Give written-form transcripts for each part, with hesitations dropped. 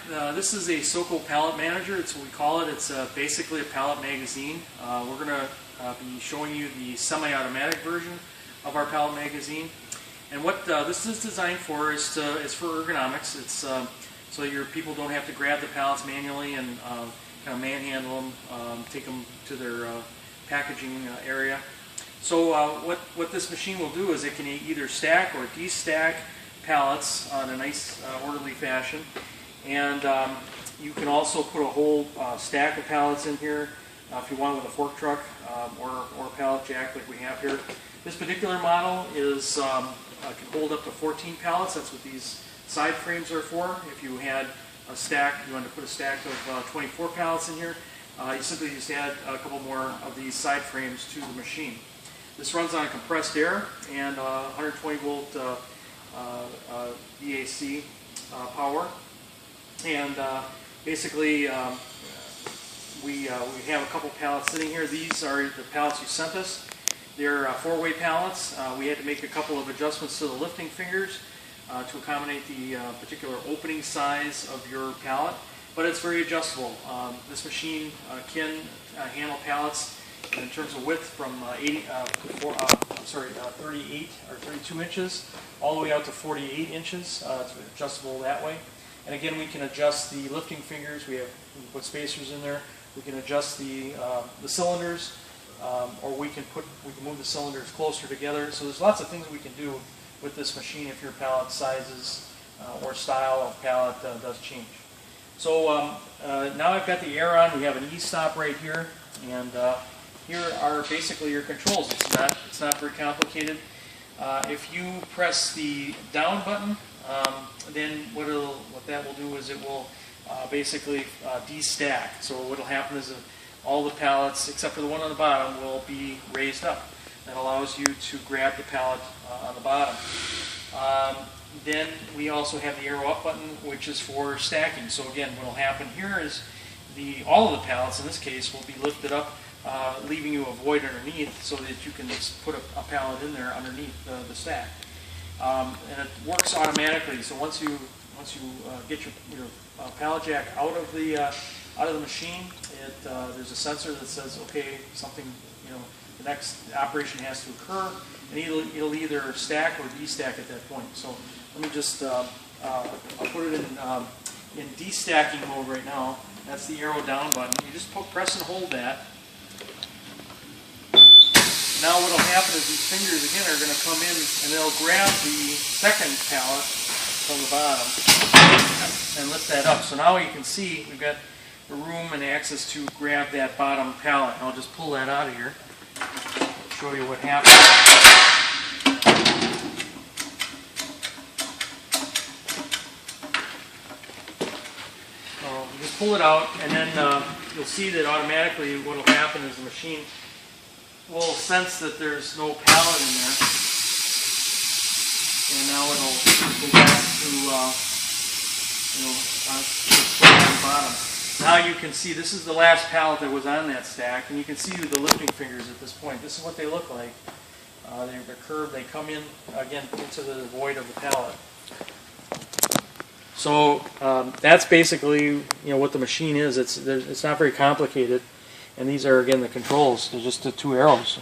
this is a Soko pallet manager. It's what we call it. It's basically a pallet magazine. We're going to be showing you the semi-automatic version of our pallet magazine. And what this is designed for is for ergonomics. It's so your people don't have to grab the pallets manually and kind of manhandle them, take them to their packaging area. So what this machine will do is it can either stack or de-stack pallets in a nice orderly fashion, and you can also put a whole stack of pallets in here if you want with a fork truck or a pallet jack like we have here. This particular model is can hold up to 14 pallets. That's what these side frames are for. If you had a stack, you wanted to put a stack of 24 pallets in here, you simply just add a couple more of these side frames to the machine. This runs on compressed air and 120 volt VAC power, and basically we have a couple pallets sitting here. These are the pallets you sent us. They're four-way pallets. We had to make a couple of adjustments to the lifting fingers to accommodate the particular opening size of your pallet, but it's very adjustable. This machine can handle pallets in terms of width from 38 or 32 inches all the way out to 48 inches. It's adjustable that way. And again, we can adjust the lifting fingers. We put spacers in there. We can adjust the cylinders, or we can move the cylinders closer together. So there's lots of things we can do with this machine if your pallet sizes or style of pallet does change. So now I've got the air on. We have an e-stop right here, and here are basically your controls. It's not very complicated. If you press the down button, then what that will do is it will basically de-stack. So what will happen is all the pallets, except for the one on the bottom, will be raised up. That allows you to grab the pallet on the bottom. Then we also have the arrow up button, which is for stacking. So again, what will happen here is all of the pallets, in this case, will be lifted up, leaving you a void underneath so that you can just put a pallet in there underneath the stack. And it works automatically. So once you get your pallet jack out of the machine, there's a sensor that says, okay, something, the next operation has to occur, and it'll either stack or de-stack at that point. So let me just I'll put it in de-stacking mode right now. That's the arrow down button. You just press and hold that. Now what will happen is these fingers again are going to come in and they'll grab the second pallet from the bottom and lift that up. So now you can see we've got the room and access to grab that bottom pallet. I'll just pull that out of here, show you what happens. So you just pull it out, and then you'll see that automatically what will happen is the machine will sense that there's no pallet in there, and now it'll go back to the bottom. Now you can see this is the last pallet that was on that stack, and you can see the lifting fingers at this point. This is what they look like. They're curved. They come in again into the void of the pallet. So that's basically what the machine is. It's not very complicated. And these are, again, the controls. They're just the two arrows,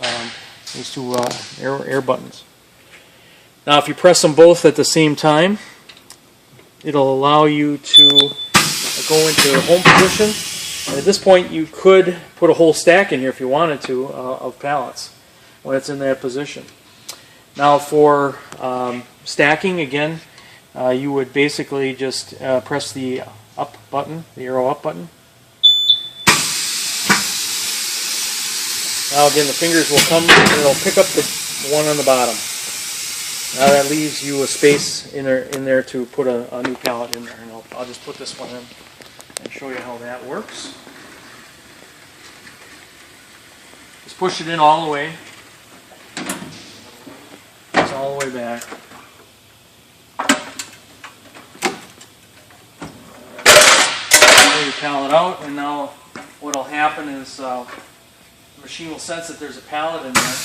these two air buttons. Now, if you press them both at the same time, it'll allow you to go into home position. And at this point, you could put a whole stack in here if you wanted to of pallets when it's in that position. Now, for stacking, again, you would basically just press the up button, the arrow up button. Now again, the fingers will come and it'll pick up the one on the bottom. Now that leaves you a space in there to put a new pallet in there. And I'll just put this one in and show you how that works. Just push it in all the way. It's all the way back. Pull your pallet out, and now what will happen is the machine will sense that there's a pallet in there.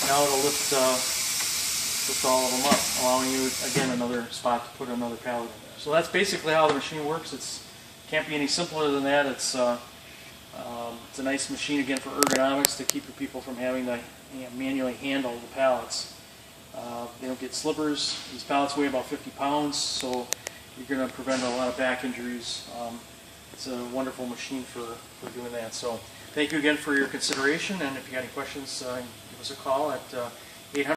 Now it'll lift lift all of them up, allowing you, again, another spot to put another pallet in there. So that's basically how the machine works. It can't be any simpler than that. It's a nice machine, again, for ergonomics, to keep people from having to manually handle the pallets. They don't get slippers. These pallets weigh about 50 pounds, so you're going to prevent a lot of back injuries. It's a wonderful machine for doing that. So thank you again for your consideration, and if you got any questions, give us a call at 800.